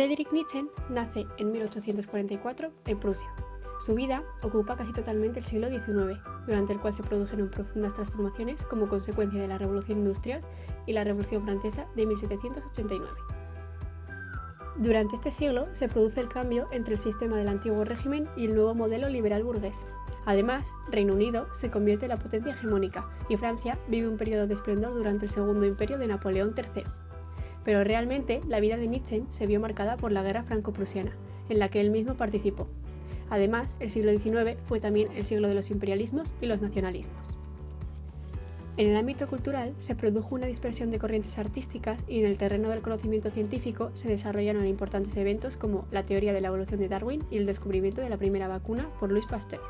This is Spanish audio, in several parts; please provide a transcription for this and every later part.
Friedrich Nietzsche nace en 1844 en Prusia. Su vida ocupa casi totalmente el siglo XIX, durante el cual se produjeron profundas transformaciones como consecuencia de la Revolución Industrial y la Revolución Francesa de 1789. Durante este siglo se produce el cambio entre el sistema del antiguo régimen y el nuevo modelo liberal burgués. Además, Reino Unido se convierte en la potencia hegemónica y Francia vive un periodo de esplendor durante el Segundo Imperio de Napoleón III. Pero realmente la vida de Nietzsche se vio marcada por la Guerra Franco-Prusiana, en la que él mismo participó. Además, el siglo XIX fue también el siglo de los imperialismos y los nacionalismos. En el ámbito cultural se produjo una dispersión de corrientes artísticas y en el terreno del conocimiento científico se desarrollaron importantes eventos como la teoría de la evolución de Darwin y el descubrimiento de la primera vacuna por Louis Pasteur.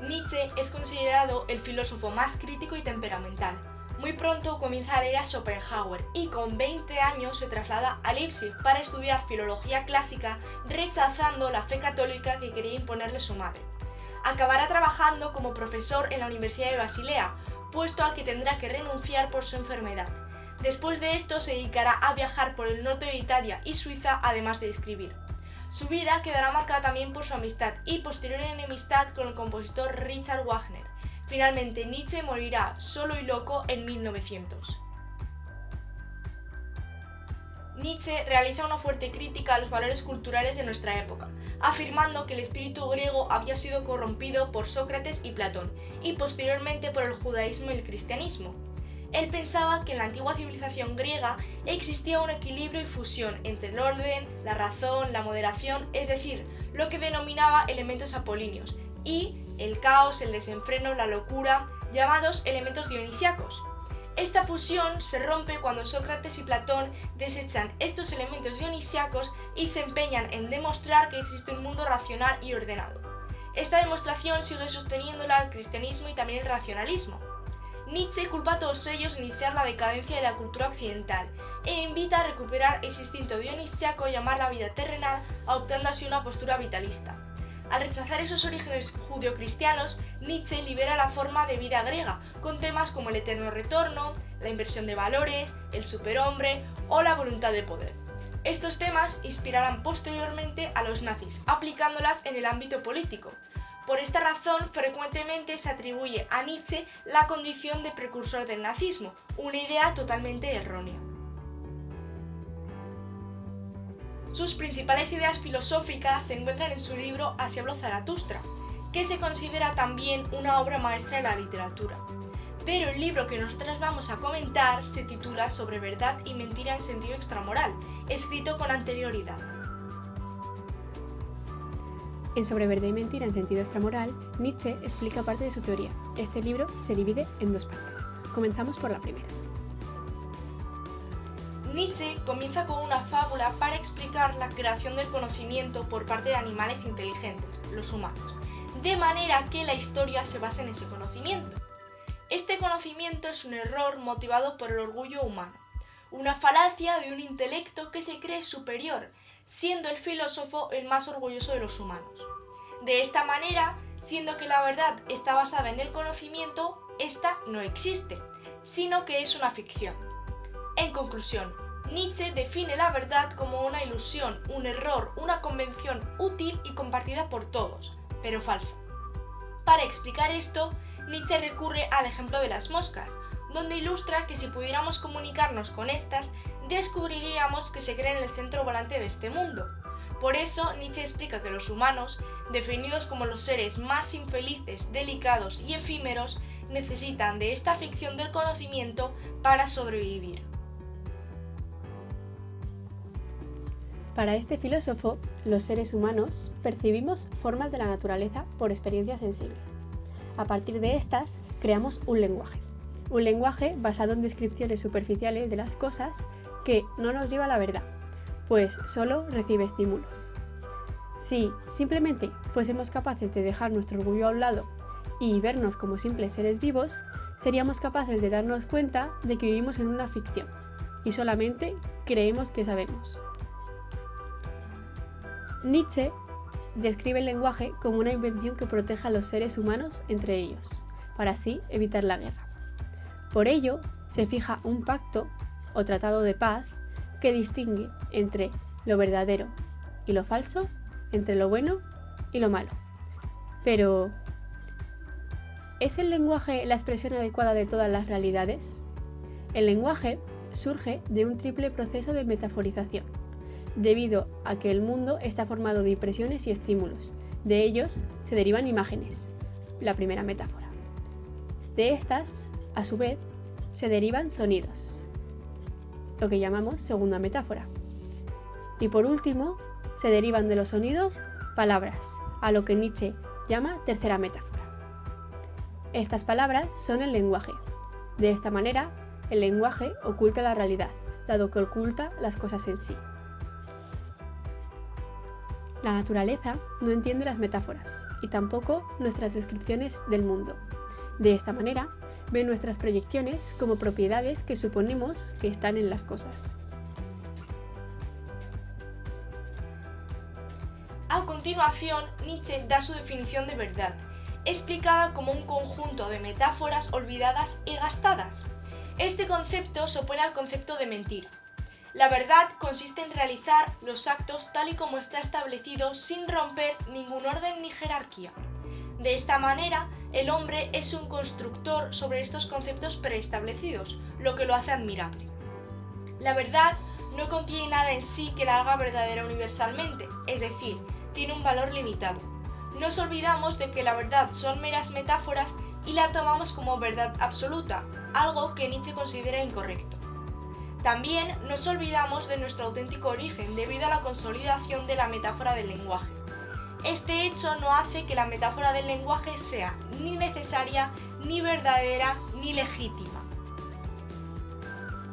Nietzsche es considerado el filósofo más crítico y temperamental. Muy pronto comienza a leer a Schopenhauer y con 20 años se traslada a Leipzig para estudiar filología clásica, rechazando la fe católica que quería imponerle su madre. Acabará trabajando como profesor en la Universidad de Basilea, puesto al que tendrá que renunciar por su enfermedad. Después de esto se dedicará a viajar por el norte de Italia y Suiza, además de escribir. Su vida quedará marcada también por su amistad y posterior enemistad con el compositor Richard Wagner. Finalmente, Nietzsche morirá solo y loco en 1900. Nietzsche realiza una fuerte crítica a los valores culturales de nuestra época, afirmando que el espíritu griego había sido corrompido por Sócrates y Platón, y posteriormente por el judaísmo y el cristianismo. Él pensaba que en la antigua civilización griega existía un equilibrio y fusión entre el orden, la razón, la moderación, es decir, lo que denominaba elementos apolíneos, y el caos, el desenfreno, la locura, llamados elementos dionisíacos. Esta fusión se rompe cuando Sócrates y Platón desechan estos elementos dionisíacos y se empeñan en demostrar que existe un mundo racional y ordenado. Esta demostración sigue sosteniéndola el cristianismo y también el racionalismo. Nietzsche culpa a todos ellos de iniciar la decadencia de la cultura occidental e invita a recuperar ese instinto dionisíaco y amar la vida terrenal, adoptando así una postura vitalista. Al rechazar esos orígenes judeocristianos, Nietzsche libera la forma de vida griega, con temas como el eterno retorno, la inversión de valores, el superhombre o la voluntad de poder. Estos temas inspirarán posteriormente a los nazis, aplicándolas en el ámbito político. Por esta razón, frecuentemente se atribuye a Nietzsche la condición de precursor del nazismo, una idea totalmente errónea. Sus principales ideas filosóficas se encuentran en su libro Así habló Zaratustra, que se considera también una obra maestra de la literatura. Pero el libro que nosotras vamos a comentar se titula Sobre verdad y mentira en sentido extramoral, escrito con anterioridad. En Sobre verdad y mentira en sentido extramoral, Nietzsche explica parte de su teoría. Este libro se divide en dos partes. Comenzamos por la primera. Nietzsche comienza con una fábula para explicar la creación del conocimiento por parte de animales inteligentes, los humanos, de manera que la historia se basa en ese conocimiento. Este conocimiento es un error motivado por el orgullo humano, una falacia de un intelecto que se cree superior, siendo el filósofo el más orgulloso de los humanos. De esta manera, siendo que la verdad está basada en el conocimiento, esta no existe, sino que es una ficción. En conclusión, Nietzsche define la verdad como una ilusión, un error, una convención útil y compartida por todos, pero falsa. Para explicar esto, Nietzsche recurre al ejemplo de las moscas, donde ilustra que si pudiéramos comunicarnos con estas, descubriríamos que se creen en el centro volante de este mundo. Por eso, Nietzsche explica que los humanos, definidos como los seres más infelices, delicados y efímeros, necesitan de esta ficción del conocimiento para sobrevivir. Para este filósofo, los seres humanos percibimos formas de la naturaleza por experiencia sensible. A partir de estas, creamos un lenguaje basado en descripciones superficiales de las cosas que no nos lleva a la verdad, pues solo recibe estímulos. Si simplemente fuésemos capaces de dejar nuestro orgullo a un lado y vernos como simples seres vivos, seríamos capaces de darnos cuenta de que vivimos en una ficción y solamente creemos que sabemos. Nietzsche describe el lenguaje como una invención que protege a los seres humanos entre ellos, para así evitar la guerra. Por ello, se fija un pacto o tratado de paz que distingue entre lo verdadero y lo falso, entre lo bueno y lo malo. Pero, ¿es el lenguaje la expresión adecuada de todas las realidades? El lenguaje surge de un triple proceso de metaforización, debido a que el mundo está formado de impresiones y estímulos. De ellos se derivan imágenes, la primera metáfora. De estas, a su vez, se derivan sonidos, lo que llamamos segunda metáfora. Y por último, se derivan de los sonidos palabras, a lo que Nietzsche llama tercera metáfora. Estas palabras son el lenguaje. De esta manera, el lenguaje oculta la realidad, dado que oculta las cosas en sí. La naturaleza no entiende las metáforas y tampoco nuestras descripciones del mundo. De esta manera, ve nuestras proyecciones como propiedades que suponemos que están en las cosas. A continuación, Nietzsche da su definición de verdad, explicada como un conjunto de metáforas olvidadas y gastadas. Este concepto se opone al concepto de mentira. La verdad consiste en realizar los actos tal y como está establecido sin romper ningún orden ni jerarquía. De esta manera, el hombre es un constructor sobre estos conceptos preestablecidos, lo que lo hace admirable. La verdad no contiene nada en sí que la haga verdadera universalmente, es decir, tiene un valor limitado. Nos olvidamos de que la verdad son meras metáforas y la tomamos como verdad absoluta, algo que Nietzsche considera incorrecto. También nos olvidamos de nuestro auténtico origen debido a la consolidación de la metáfora del lenguaje. Este hecho no hace que la metáfora del lenguaje sea ni necesaria, ni verdadera, ni legítima.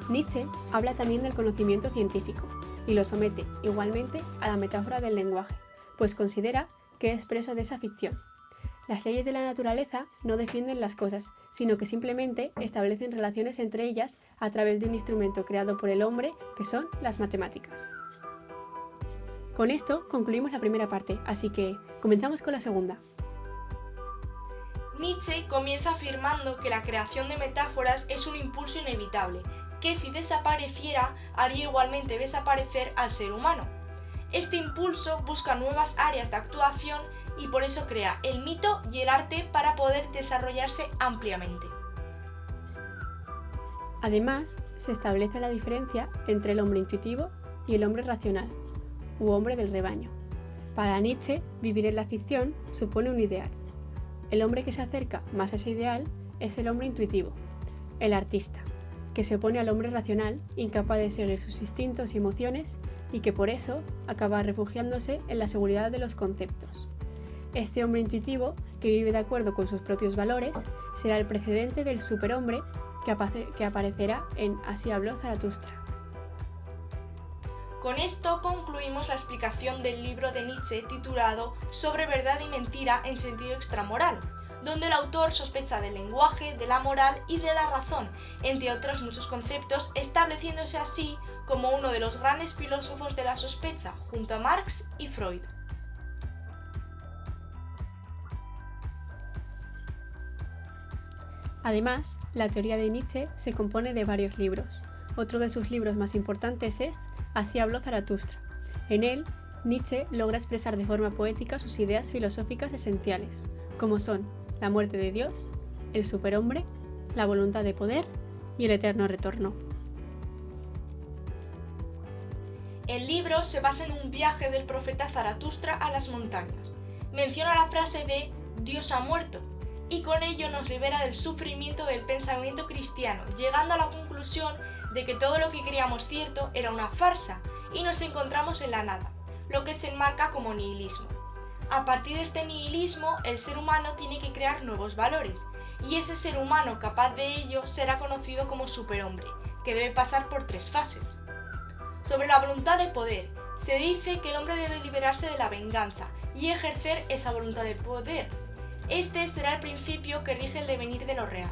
Nietzsche habla también del conocimiento científico y lo somete igualmente a la metáfora del lenguaje, pues considera que es preso de esa ficción. Las leyes de la naturaleza no defienden las cosas, sino que simplemente establecen relaciones entre ellas a través de un instrumento creado por el hombre, que son las matemáticas. Con esto concluimos la primera parte, así que comenzamos con la segunda. Nietzsche comienza afirmando que la creación de metáforas es un impulso inevitable, que si desapareciera haría igualmente desaparecer al ser humano. Este impulso busca nuevas áreas de actuación y por eso crea el mito y el arte para poder desarrollarse ampliamente. Además, se establece la diferencia entre el hombre intuitivo y el hombre racional, u hombre del rebaño. Para Nietzsche, vivir en la ficción supone un ideal. El hombre que se acerca más a ese ideal es el hombre intuitivo, el artista, que se opone al hombre racional, incapaz de seguir sus instintos y emociones y que por eso acaba refugiándose en la seguridad de los conceptos. Este hombre intuitivo, que vive de acuerdo con sus propios valores, será el precedente del superhombre que aparecerá en Así habló Zaratustra. Con esto concluimos la explicación del libro de Nietzsche titulado Sobre verdad y mentira en sentido extramoral, donde el autor sospecha del lenguaje, de la moral y de la razón, entre otros muchos conceptos, estableciéndose así como uno de los grandes filósofos de la sospecha, junto a Marx y Freud. Además, la teoría de Nietzsche se compone de varios libros. Otro de sus libros más importantes es Así habló Zaratustra. En él, Nietzsche logra expresar de forma poética sus ideas filosóficas esenciales, como son la muerte de Dios, el superhombre, la voluntad de poder y el eterno retorno. El libro se basa en un viaje del profeta Zaratustra a las montañas. Menciona la frase de Dios ha muerto, y con ello nos libera del sufrimiento del pensamiento cristiano, llegando a la conclusión de que todo lo que creíamos cierto era una farsa y nos encontramos en la nada, lo que se enmarca como nihilismo. A partir de este nihilismo, el ser humano tiene que crear nuevos valores, y ese ser humano capaz de ello será conocido como superhombre, que debe pasar por 3 fases. Sobre la voluntad de poder, se dice que el hombre debe liberarse de la venganza y ejercer esa voluntad de poder. Este será el principio que rige el devenir de lo real.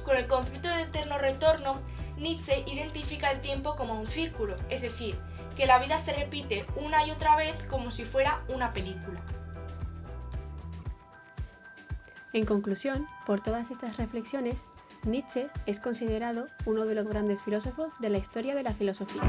Con el concepto de eterno retorno, Nietzsche identifica el tiempo como un círculo, es decir, que la vida se repite una y otra vez como si fuera una película. En conclusión, por todas estas reflexiones, Nietzsche es considerado uno de los grandes filósofos de la historia de la filosofía.